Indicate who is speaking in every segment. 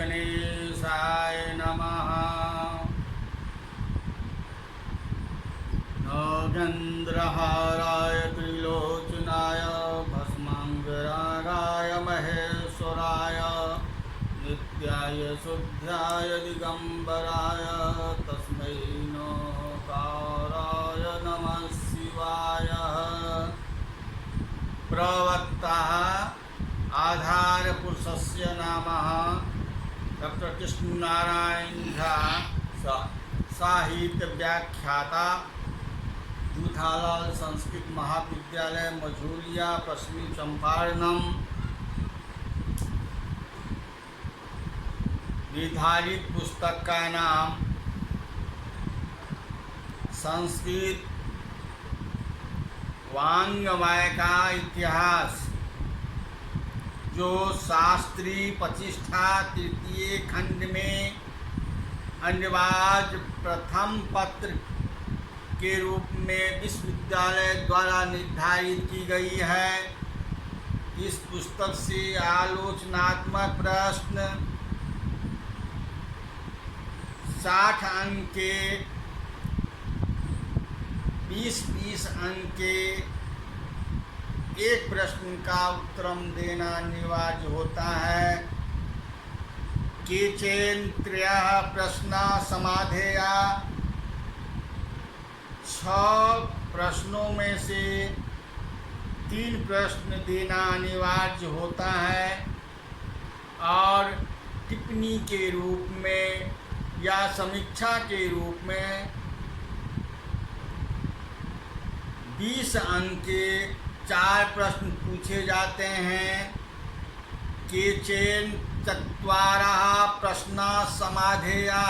Speaker 1: गणेशाय नमः। नागेन्द्रहाराय त्रिलोचनाय भस्मांगरागाय महेश्वराय नित्याय शुद्धाय दिगंबराय तस्मै नमस्काराय नमः शिवाय। प्रवक्ता आधार पुरुषस्य नामः डॉक्टर कृष्णनारायण झा, साहित्य व्याख्याता, दूधालाल संस्कृत महाविद्यालय मझौलिया, पश्चिमी चंपारणम। निर्धारित पुस्तक का नाम संस्कृत वाङ्मय का इतिहास, जो शास्त्री प्रतिष्ठा तृतीय खंड में अन्यवाद प्रथम पत्र के रूप में विश्वविद्यालय द्वारा निर्धारित की गई है। इस पुस्तक से आलोचनात्मक प्रश्न 60 अंक के 20-20 अंक के एक प्रश्न का उत्तर देना अनिवार्य होता है। केचन त्रयः प्रश्ना समाधेया, 6 प्रश्नों में से 3 प्रश्न देना अनिवार्य होता है और टिप्पणी के रूप में या समीक्षा के रूप में 20 अंक के 4 प्रश्न पूछे जाते हैं। केचन चत्वारः प्रश्ना समाधेया,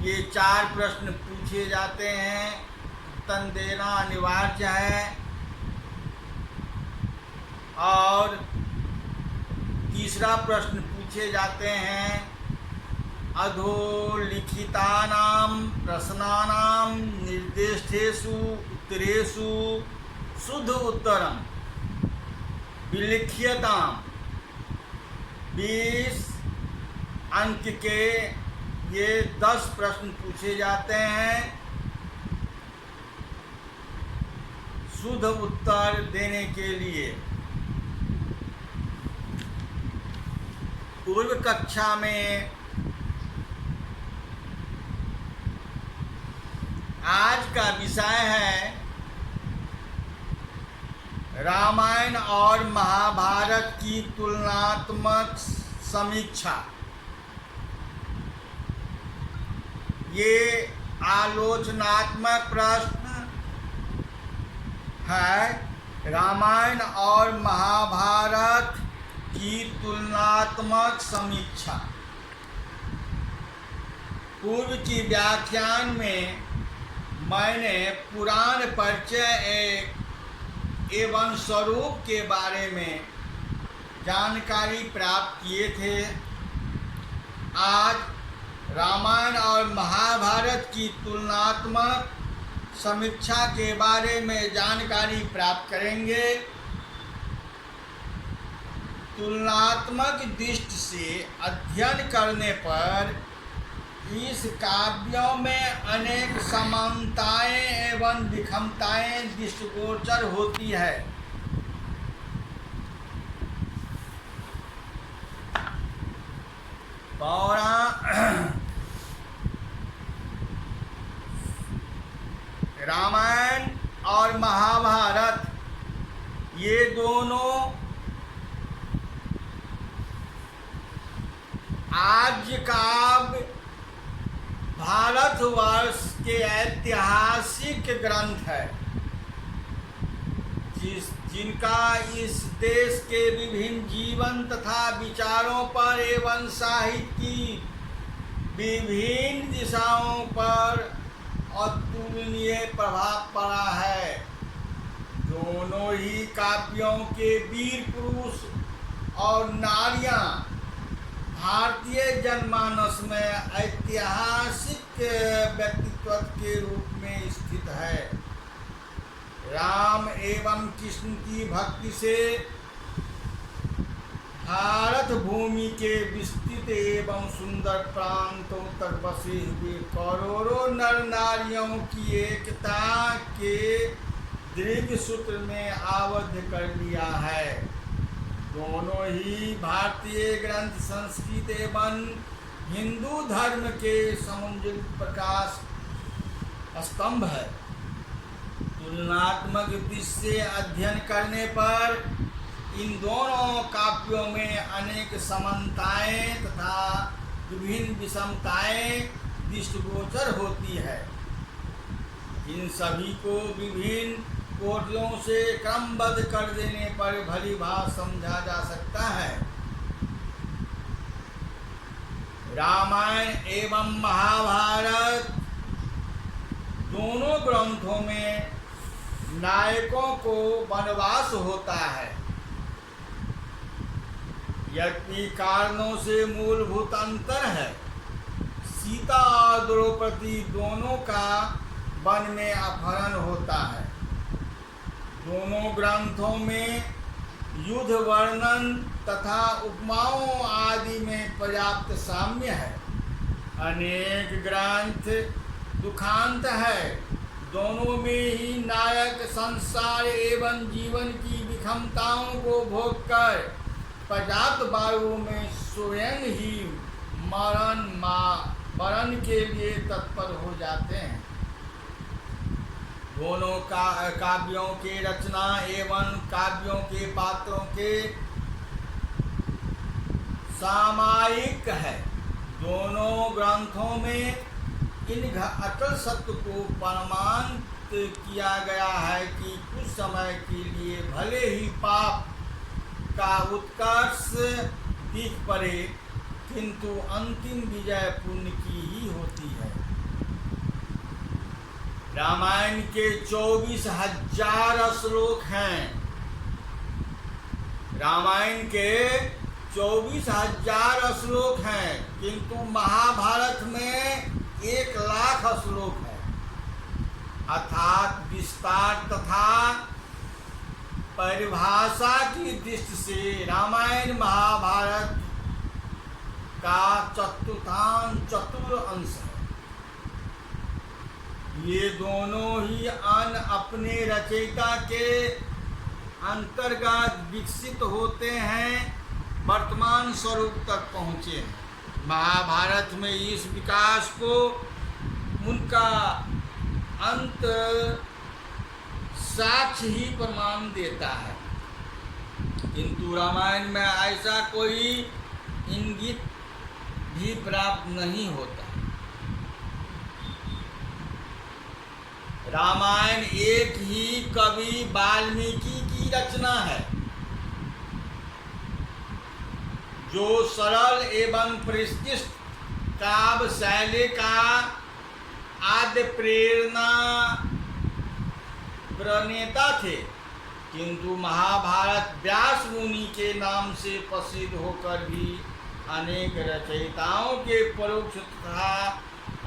Speaker 1: ये 4 प्रश्न पूछे जाते हैं, उत्तर देना अनिवार्य है। और तीसरा प्रश्न पूछे जाते हैं, अधोलिखितानां प्रश्नानां निर्दिष्टेषु उत्तरेषु शुद्ध उत्तरं विलिख्यताम्। 20 अंक के ये 10 प्रश्न पूछे जाते हैं। शुद्ध उत्तर देने के लिए पूर्व कक्षा में आज का विषय है रामायण और महाभारत की तुलनात्मक समीक्षा। ये आलोचनात्मक प्रश्न है रामायण और महाभारत की तुलनात्मक समीक्षा। पूर्व की व्याख्यान में मैंने पुराण परिचय एवं स्वरूप के बारे में जानकारी प्राप्त किए थे। आज रामायण और महाभारत की तुलनात्मक समीक्षा के बारे में जानकारी प्राप्त करेंगे। तुलनात्मक दृष्टि से अध्ययन करने पर इस काव्यों में अनेक समानताएं एवं विषमताएं दृष्टिगोचर होती है। रामायण और महाभारत ये दोनों आर्य काव्य भारतवर्ष के ऐतिहासिक ग्रंथ है, जिनका इस देश के विभिन्न जीवन तथा विचारों पर एवं साहित्य की विभिन्न दिशाओं पर अतुलनीय प्रभाव पड़ा है। दोनों ही काव्यों के वीर पुरुष और नारियां भारतीय जनमानस में ऐतिहासिक व्यक्तित्व के रूप में स्थित है। राम एवं कृष्ण की भक्ति से भारत भारत भूमि के विस्तृत एवं सुंदर प्रांतों तक बसे हुए करोड़ों नर नारियों की एकता के दीर्घ सूत्र में आबद्ध कर लिया है। दोनों ही भारतीय ग्रंथ संस्कृत एवं हिंदू धर्म के समुज्ज्वल प्रकाश स्तंभ है। तुलनात्मक दृष्टि से अध्ययन करने पर इन दोनों काव्यों में अनेक समानताएं तथा विभिन्न विषमताएं दृष्टिगोचर होती है। इन सभी को विभिन्न कोटलों से क्रमबद्ध कर देने पर भली भांति समझा जा सकता है। रामायण एवं महाभारत दोनों ग्रंथों में नायकों को वनवास होता है। यद्यपि कारणों से मूलभूत अंतर है। सीता और द्रौपदी दोनों का वन में अपहरण होता है। दोनों ग्रंथों में युद्ध वर्णन तथा उपमाओं आदि में पर्याप्त साम्य है। अनेक ग्रंथ दुखांत है। दोनों में ही नायक संसार एवं जीवन की विषमताओं को भोग कर पर्याप्त वायु में स्वयं ही मरण के लिए तत्पर हो जाते हैं। दोनों काव्यों के रचना एवं काव्यों के पात्रों के सामायिक है। दोनों ग्रंथों में इन अटल सत्य को प्रमाणित किया गया है कि कुछ समय के लिए भले ही पाप का उत्कर्ष दिख पड़े, किंतु अंतिम विजय पुण्य की ही होती है। रामायण के 24,000 श्लोक हैं। रामायण के 24,000 श्लोक हैं, किंतु महाभारत में 1,00,000 श्लोक है। अर्थात विस्तार तथा परिभाषा की दृष्टि से रामायण महाभारत का चतुर अंश है। ये दोनों ही अपने रचयिता के अंतर्गत विकसित होते हैं, वर्तमान स्वरूप तक पहुँचे हैं। महाभारत में इस विकास को उनका अंत साक्ष्य ही प्रमाण देता है, किंतु रामायण में ऐसा कोई इंगित भी प्राप्त नहीं होता। रामायण एक ही कवि वाल्मीकि की रचना है, जो सरल एवं परिष्कृत काव्य शैली का आद्य प्रेरणा प्रणेता थे, किंतु महाभारत व्यास मुनि के नाम से प्रसिद्ध होकर भी अनेक रचयिताओं के परोक्ष तथा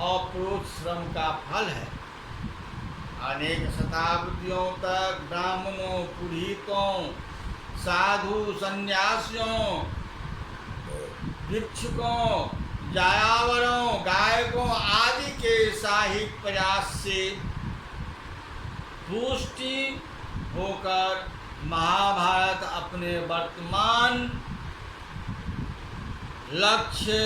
Speaker 1: अपरोक्ष श्रम का फल है। अनेक शताब्दियों तक ब्राह्मणों, पुरोहितों, साधु, सन्यासियों, भिक्षुकों, जायावरों, गायकों आदि के साहित्य प्रयास से पुष्टि होकर महाभारत अपने वर्तमान लक्ष्य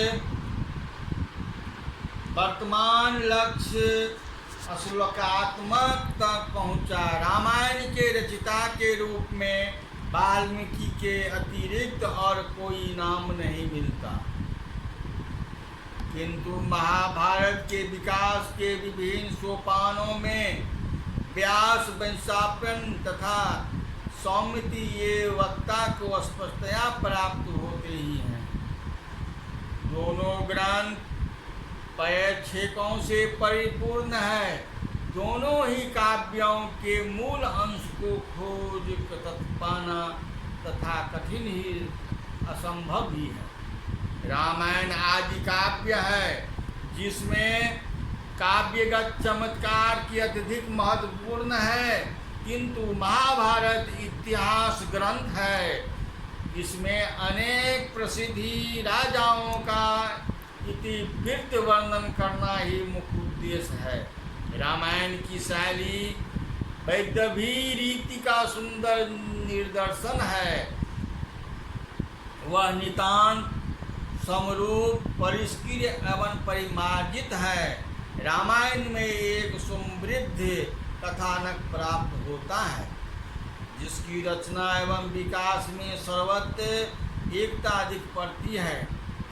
Speaker 1: श्लोकात्मक तक पहुंचा। रामायण के रचयिता के रूप में वाल्मीकि के अतिरिक्त और कोई नाम नहीं मिलता, किंतु महाभारत के विकास के विभिन्न सोपानों में व्यास, वैशंपायन तथा सौमिति ये वक्ता को स्पष्टतया प्राप्त होते ही हैं। दोनों ग्रंथ परिच्छेदों से परिपूर्ण है। दोनों ही काव्यों के मूल अंश को खोज पाना तथा कठिन ही असंभव भी है। रामायण आदि काव्य है जिसमें काव्यगत चमत्कार की अत्यधिक महत्वपूर्ण है, किंतु महाभारत इतिहास ग्रंथ है। इसमें अनेक प्रसिद्धि राजाओं का इतिवृत्त वर्णन करना ही मुख्य उद्देश्य है। रामायण की शैली वैदभी रीति का सुंदर निदर्शन है। वह नितांत समरूप, परिष्कृत एवं परिमार्जित है। रामायण में एक समृद्ध कथानक प्राप्त होता है, जिसकी रचना एवं विकास में सर्वत्र एकता दिख पड़ती है।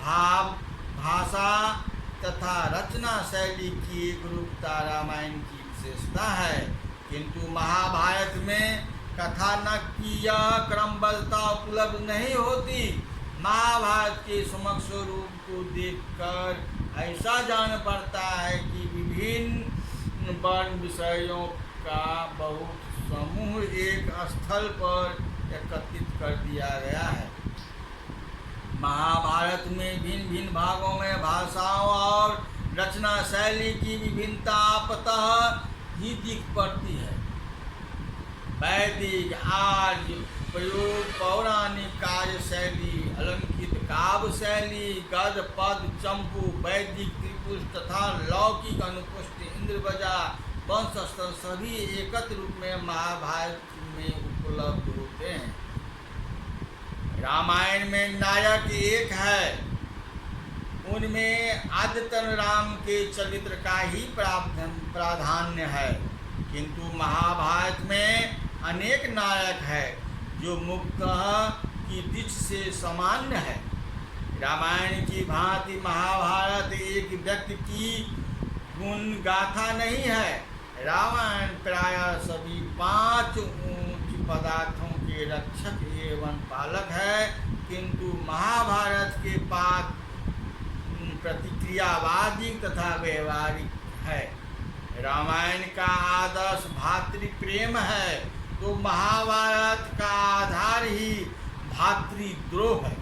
Speaker 1: भाव, भाषा तथा रचना शैली की एक रूपता रामायण की विशेषता है, किंतु महाभारत में कथानक की यह क्रमबद्धता उपलब्ध नहीं होती। महाभारत के समक्ष रूप को देखकर ऐसा जान पड़ता है कि विभिन्न वर्ण विषयों का बहुत समूह एक स्थल पर एकत्रित कर दिया गया है। महाभारत में भिन्न भिन्न भागों में भाषाओं और रचना शैली की विभिन्नता आपतः ही दिख पड़ती है। वैदिक, आर्य प्रयोग, पौराणिक कार्य शैली, अलंकृत काव्य शैली, गद्य, पद, चंपू, वैदिक त्रिपुष्ट तथा लौकिक अनुपुष्ट, इंद्रवजा, वंशस्त्र सभी एकत्र रूप में महाभारत में उपलब्ध होते हैं। रामायण में नायक एक है, उनमें आद्यतन राम के चरित्र का ही प्राधान्य है, किंतु महाभारत में अनेक नायक है जो मुख्यतः की दृष्टि से सामान्य है। रामायण की भांति महाभारत एक व्यक्ति की गुण गाथा नहीं है। रामायण प्रायः सभी 5 उच्च पदार्थों के रक्षक एवं पालक है, किंतु महाभारत के पात्र प्रतिक्रियावादी तथा व्यवहारिक है। रामायण का आदर्श भातृप्रेम है, तो महाभारत का आधार ही भातृद्रोह है।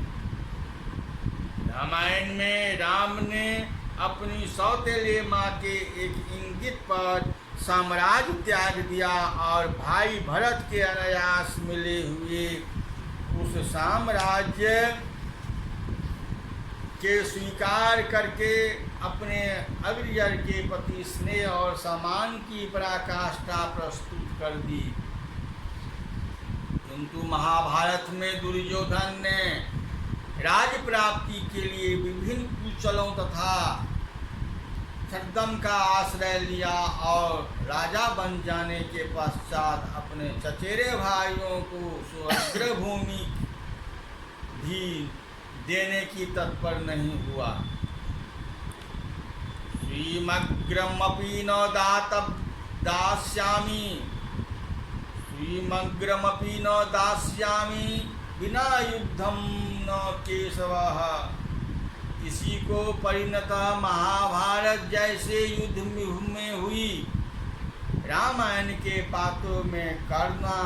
Speaker 1: रामायण में राम ने अपनी सौतेली माँ के एक इंगित पर साम्राज्य त्याग दिया और भाई भरत के अनायास मिले हुए उस साम्राज्य के स्वीकार करके अपने अग्रजर के प्रति स्नेह और सम्मान की पराकाष्ठा प्रस्तुत कर दी। किंतु महाभारत में दुर्योधन ने राज्य प्राप्ति के लिए विभिन्न कुचलों तथा छद्म का आश्रय लिया और राजा बन जाने के पश्चात अपने चचेरे भाइयों को स्वर्गभूमि भी देने की तत्पर नहीं हुआ। श्रीमग्रमपि न दास्यामि, श्रीमग्रमपि न दास्यामि विना युद्धम न केशवः। किसी को परिणत महाभारत जैसे युद्ध में हुई। रामायण के पात्रों में करुणा,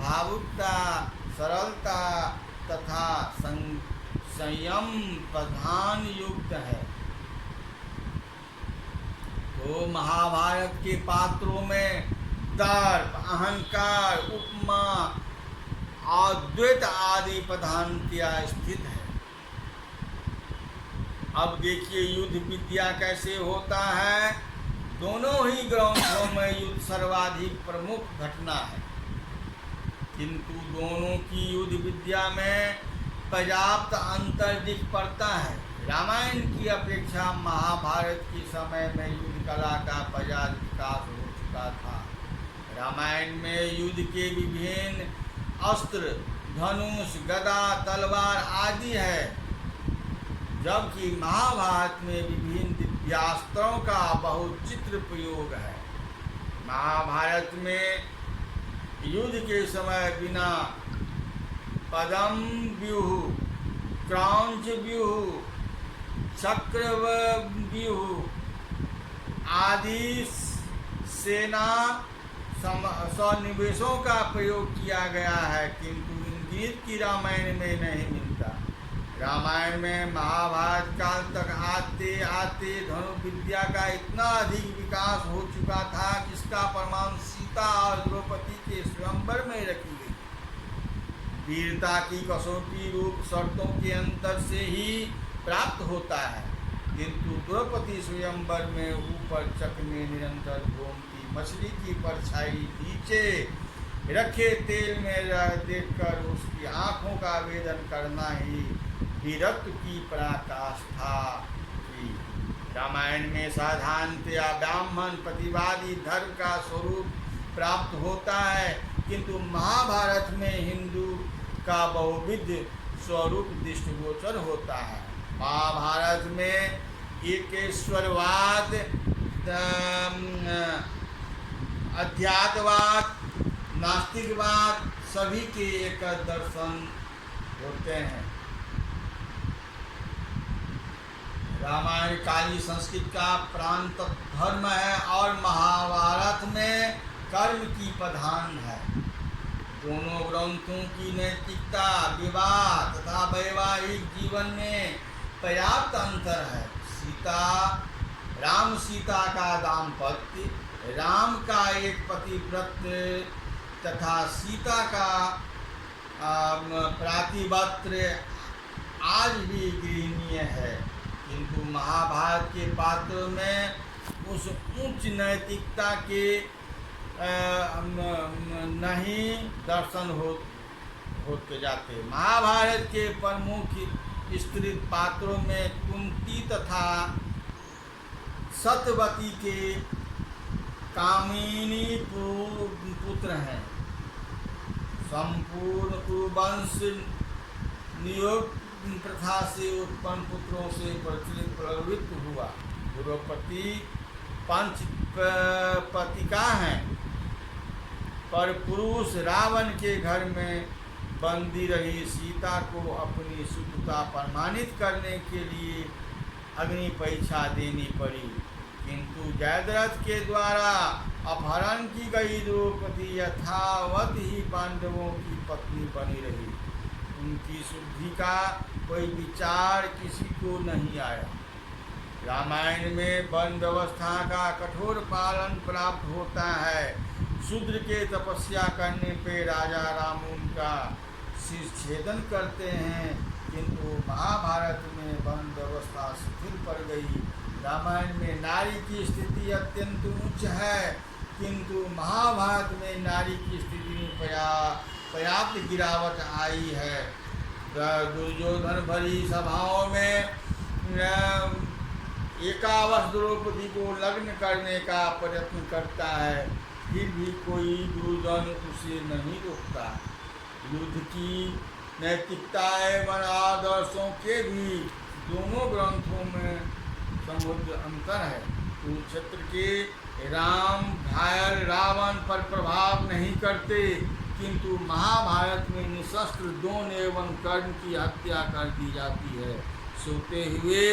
Speaker 1: भावुकता, सरलता तथा संयम प्रधान युक्त है। तो महाभारत के पात्रों में दर्प, अहंकार, उपमा और द्वैत आदि प्रधानतया स्थित है। अब देखिए युद्ध विद्या कैसे होता है। दोनों ही ग्रंथों में युद्ध सर्वाधिक प्रमुख घटना है, किंतु दोनों की युद्ध विद्या में पर्याप्त अंतर दिख पड़ता है। रामायण की अपेक्षा महाभारत के समय में युद्ध कला का पर्याप्त विकास हो चुका था। रामायण में युद्ध के विभिन्न अस्त्र, धनुष, गदा, तलवार आदि है, जबकि महाभारत में विभिन्न दिव्यास्त्रों का बहुत चित्र प्रयोग है। महाभारत में युद्ध के समय बिना पदम व्यूह, क्रौंच व्यूह, चक्र व्यूह आदि सेना सन्निवेशों का प्रयोग किया गया है, किंतु इंगित की रामायण में नहीं मिलता। रामायण में महाभारत काल तक आते आते धनुर्विद्या का इतना अधिक विकास हो चुका था, जिसका प्रमाण सीता और द्रौपदी के स्वयंवर में रखी गई। वीरता की कसौटी रूप शर्तों के अंतर से ही प्राप्त होता है, किंतु द्रौपदी स्वयंवर में ऊपर चक में निरंतर घूमती मछली की परछाई नीचे रखे तेल में देखकर उसकी आंखों का वेदन करना ही वीरत्व की पराकाष्ठा थी। रामायण में साधारणतया ब्राह्मण प्रतिवादी धर्म का स्वरूप प्राप्त होता है, किंतु महाभारत में हिंदू का बहुविध स्वरूप दृष्टिगोचर होता है। महाभारत में एकेश्वरवाद, अध्यात्मवाद, नास्तिकवाद सभी के एक दर्शन होते हैं। रामायण काली संस्कृत का प्रांत धर्म है और महाभारत में कर्म की प्रधान है। दोनों ग्रंथों की नैतिकता, विवाह तथा वैवाहिक जीवन में पर्याप्त अंतर है। राम सीता का दाम्पत्य, राम का एक पतिव्रत तथा सीता का प्रतिव्रत आज भी गृहणीय है, किंतु महाभारत के पात्रों में उस उच्च नैतिकता के नहीं दर्शन होते जाते। महाभारत के प्रमुख स्त्री पात्रों में कुंती तथा सत्यवती के कामिनी पुत्र हैं। संपूर्ण कुरुवंश नियोग प्रथा से उत्पन्न पुत्रों से प्रभावित हुआ। द्रौपदी पंचपतिका हैं, पर पुरुष रावण के घर में बंदी रही सीता को अपनी शुद्धता प्रमाणित करने के लिए अग्नि परीक्षा देनी पड़ी, किंतु जयद्रथ के द्वारा अपहरण की गई द्रौपदी यथावत ही पांडवों की पत्नी बनी रही। उनकी शुद्धि का कोई विचार किसी को नहीं आया। रामायण में वन व्यवस्था का कठोर पालन प्राप्त होता है। शूद्र के तपस्या करने पे राजा राम उनका शिरच्छेदन करते हैं, किंतु महाभारत में वन व्यवस्था शिथिल पड़ गई। रामायण में नारी की स्थिति अत्यंत उच्च है, किंतु महाभारत में नारी की स्थिति में पर्याप्त गिरावट आई है। दुर्योधन भरी सभाओं में एकावश द्रौपदी को लग्न करने का प्रयत्न करता है, फिर भी कोई दुर्योधन उसे नहीं रोकता। युद्ध की नैतिकता एवं आदर्शों के भी दोनों ग्रंथों में समुद्र अंतर है। कुरुक्षेत्र के राम घायल रावण पर प्रभाव नहीं करते, किंतु महाभारत में निशस्त्र द्रोण एवं कर्ण की हत्या कर दी जाती है। सोते हुए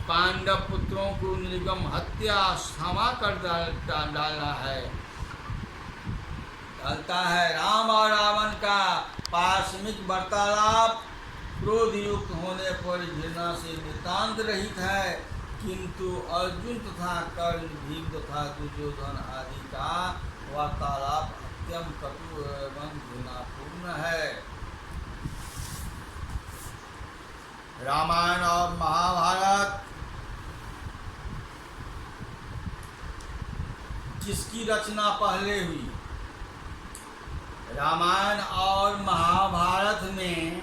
Speaker 1: पांडव पुत्रों को निर्गम हत्या क्षमा कर डाला है। डालता है। राम और रावण का पारस्परिक वार्तालाप क्रोध युक्त होने पर घृणा से नितांत रहित है, किंतु अर्जुन तथा कर्ण, भीम तथा दुर्योधन आदि का वार्तालाप अत्यंत कटु एवं घृणापूर्ण है। रामायण और महाभारत किसकी रचना पहले हुई? रामायण और महाभारत में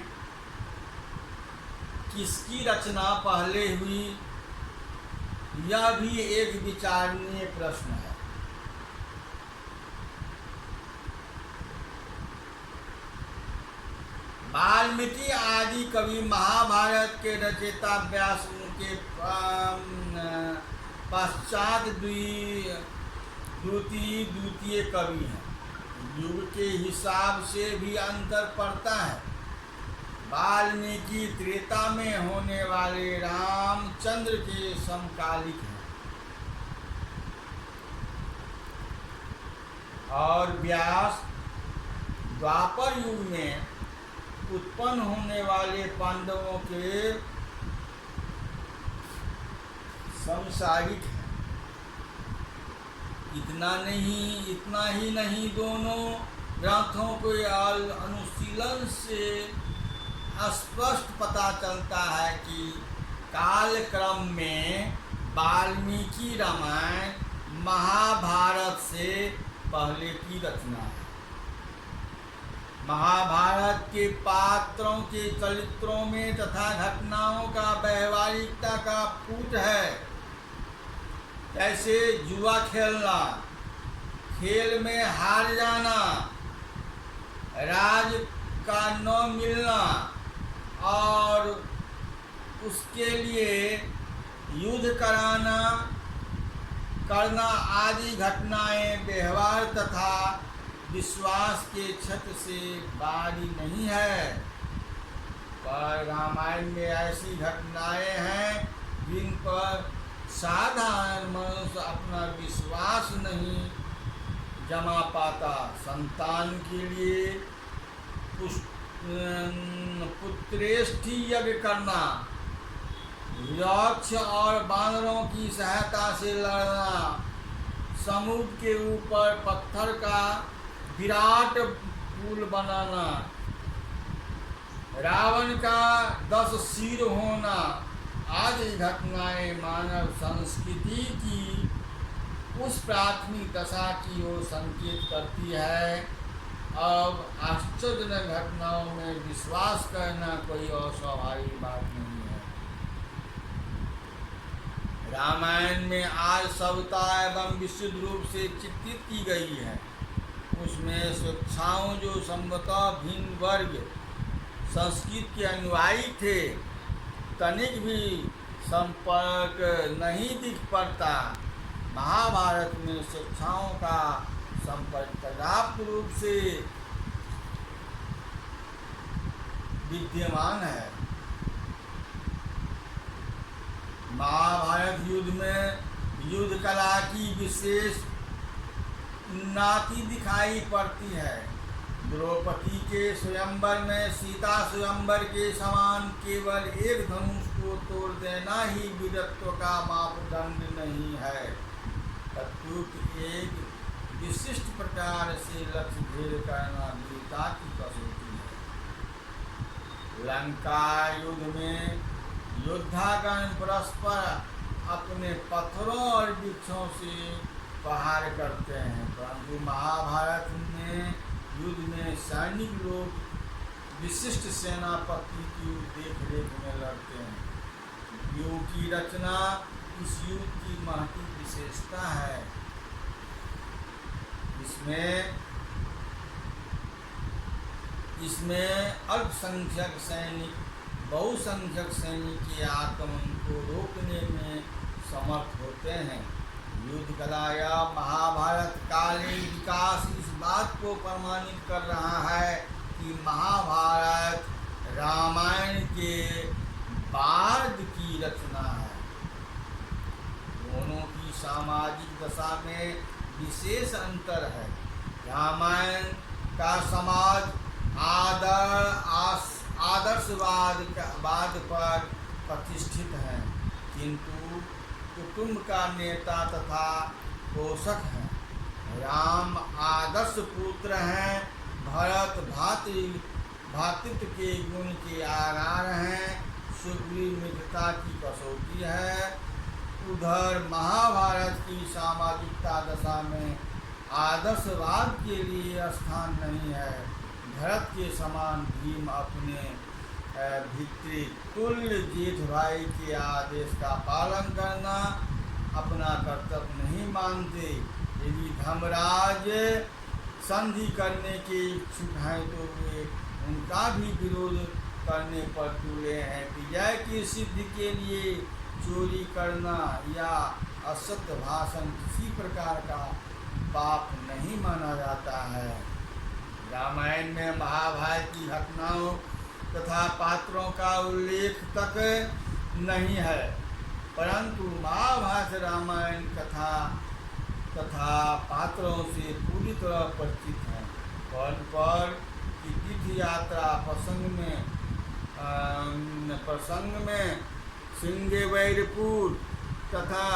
Speaker 1: किसकी रचना पहले हुई, यह भी एक विचारणीय प्रश्न है। वाल्मीकि आदि कवि महाभारत के रचयिता व्यास के पश्चात द्वितीय कवि हैं। युग के हिसाब से भी अंतर पड़ता है। वाल्मीकि त्रेता में होने वाले रामचंद्र के समकालिक हैं और व्यास द्वापर युग में उत्पन्न होने वाले पांडवों के समसामयिक हैं। इतना ही नहीं, दोनों ग्रंथों के अनुशीलन से स्पष्ट पता चलता है कि कालक्रम में वाल्मीकि रामायण महाभारत से पहले की रचना है। महाभारत के पात्रों के चरित्रों में तथा घटनाओं का व्यवहारिकता का पुट है। जैसे जुआ खेलना, खेल में हार जाना, राज का न मिलना और उसके लिए युद्ध करना आदि घटनाएं व्यवहार तथा विश्वास के छत्र से बारी नहीं है। पर रामायण में ऐसी घटनाएं हैं जिन पर साधारण मनुष्य अपना विश्वास नहीं जमा पाता। संतान के लिए पुत्रेष्ठि यज्ञ करना, यक्ष और बानरों की सहायता से लड़ना, समुद्र के ऊपर पत्थर का विराट पुल बनाना, रावण का 10 सिर होना आदि घटनाएं मानव संस्कृति की उस प्राथमिक दशा की ओर संकेत करती है। अब आश्चर्यजनक घटनाओं में विश्वास करना कोई अस्वाभाविक बात नहीं है। रामायण में आज सभ्यता एवं विशुद्ध रूप से चित्रित की गई है। उसमें स्वेच्छाओं जो संभवतः भिन्न वर्ग संस्कृत के अनुयायी थे, तनिक भी संपर्क नहीं दिख पड़ता। महाभारत में स्वेच्छाओं का संपर्क पर्याप्त रूप से विद्यमान है। महाभारत युद्ध में युद्ध कला की विशेष उन्नति दिखाई पड़ती है। द्रौपदी के स्वयंवर में सीता स्वयंवर के समान केवल एक धनुष को तोड़ देना ही वीरत्व का मापदंड नहीं है, अपितु एक विशिष्ट प्रकार से लक्ष्य भेद करना वीरता की कसौटी है। लंका युद्ध में योद्धागण परस्पर अपने पत्थरों और वृक्षों से प्रहार करते हैं, परंतु महाभारत में युद्ध में सैनिक लोग विशिष्ट सेनापति की देख रेख में लड़ते हैं। युद्ध की रचना इस युद्ध की महती विशेषता है। इसमें अल्पसंख्यक सैनिक बहुसंख्यक सैनिक के आक्रमण को रोकने में समर्थ होते हैं। युद्ध कला या महाभारत कालीन विकास इस बात को प्रमाणित कर रहा है कि महाभारत रामायण के बाद की रचना है। दोनों की सामाजिक दशा में विशेष अंतर है। रामायण का समाज आदर्शवाद पर प्रतिष्ठित है, किंतु कुटुंब का नेता तथा पोषक है। राम आदर्श पुत्र हैं, भरत भातृत्व के गुण के आगार हैं, सुग्रीव मित्रता की कसौटी है। उधर महाभारत की सामाजिकता दशा में आदर्शवाद के लिए स्थान नहीं है। भरत के समान भीम अपने तुल्य जेठ भाई के आदेश का पालन करना अपना कर्तव्य नहीं मानते। यदि धर्मराज संधि करने के इच्छुक हैं तो वे उनका भी विरोध करने पर तुले हैं। विजय की सिद्धि के लिए चोरी करना या असत्य भाषण किसी प्रकार का पाप नहीं माना जाता है। रामायण में महाभारत की घटनाओं तथा पात्रों का उल्लेख तक नहीं है, परंतु महाभारत रामायण कथा तथा पात्रों से पूरी तरह परिचित है। पर की तीर्थ यात्रा प्रसंग में सिंगेवैरपुर तथा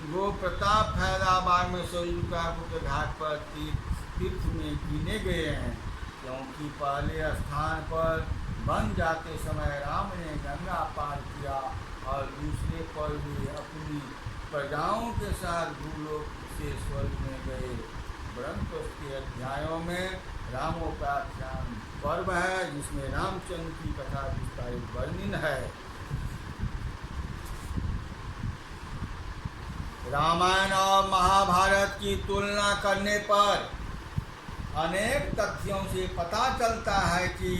Speaker 1: गो प्रताप फैजाबाद में सरयू का घाट पर तीर्थ में गिने गए हैं, क्योंकि पहले स्थान पर बन जाते समय राम ने गंगा पार किया और दूसरे पर भी अपनी प्रजाओं के साथ भूलोक से स्वर्ग में गए। ब्रह्मपुत्र के अध्यायों में रामोपाख्यान पर्व है, जिसमें रामचंद्र की कथा विस्तारित वर्णन है। रामायण और महाभारत की तुलना करने पर अनेक तथ्यों से पता चलता है कि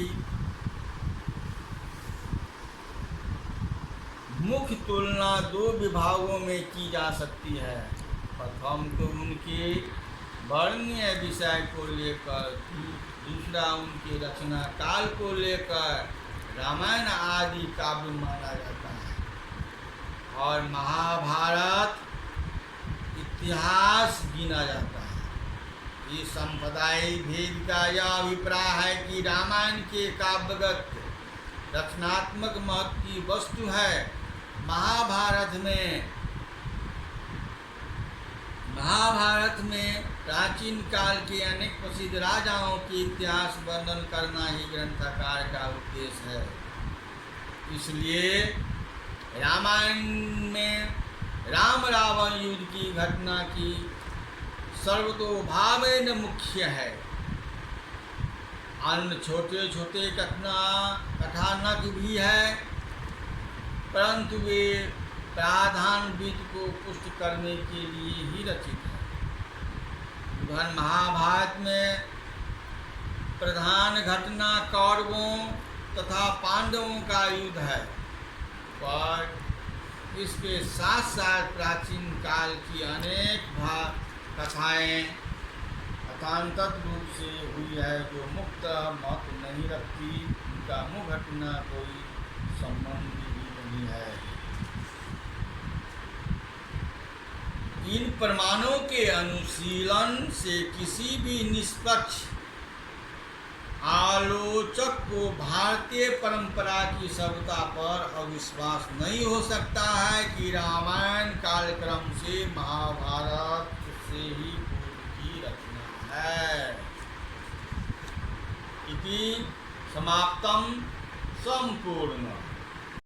Speaker 1: मुख्य तुलना दो विभागों में की जा सकती है। प्रथम तो उनके वर्णनीय विषय को लेकर, दूसरा उनके रचना काल को लेकर रामायण आदि काव्य माना जाता है और महाभारत इतिहास गिना जाता है। ये संप्रदायिक भेद का यह अभिप्राय है कि रामायण के काव्यगत रचनात्मक महत्व की वस्तु है। महाभारत में प्राचीन काल के अनेक प्रसिद्ध राजाओं के इतिहास वर्णन करना ही ग्रंथकार का उद्देश्य है। इसलिए रामायण में राम रावण युद्ध की घटना की सर्वतोभावेन मुख्य है। अन्य छोटे छोटे कथानक भी है, परंतु वे प्राधान विधि को पुष्ट करने के लिए ही रचित है। उधर महाभारत में प्रधान घटना कौरवों तथा पांडवों का युद्ध है, पर इसके साथ साथ प्राचीन काल की अनेक कथाएं अथांतक रूप से हुई है, जो मुक्त महत्व नहीं रखती, उनका मुख्य घटना कोई संबंध भी नहीं है। इन प्रमाणों के अनुशीलन से किसी भी निष्पक्ष आलोचक को भारतीय परंपरा की सभ्यता पर अविश्वास नहीं हो सकता है कि रामायण कालक्रम से महाभारत से ही पूर्व की रचना है। इति समाप्तम संपूर्ण।